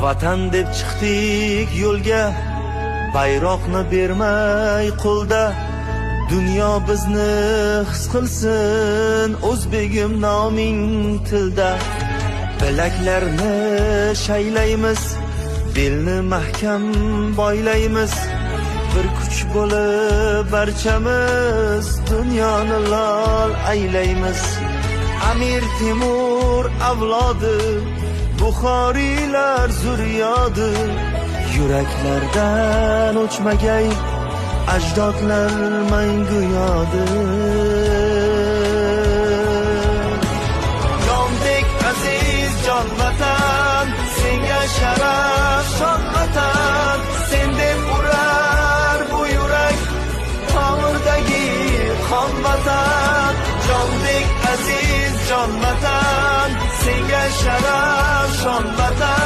Vatan deb chiqdik yo'lga, bayroqni bermay qo'lda. Dunyo bizni his qilsin, o'zbegim noming tilda. Bilaklarni shaylaymiz, belni mahkam boylaymiz. Bir kuch bo'lib barchamiz dunyoni lol aylaymiz. Amir Temur avlodi, Buxoriylar zurriyodi, yuraklardan o'chmagay ajdodlar mangu yodi. Jondek aziz jon vatan, senga sharaf shon vatan. Sen deb urar bu yurak, tomirdagi qon vatan. Jondek aziz jon vatan, senga sharaf shon vatan.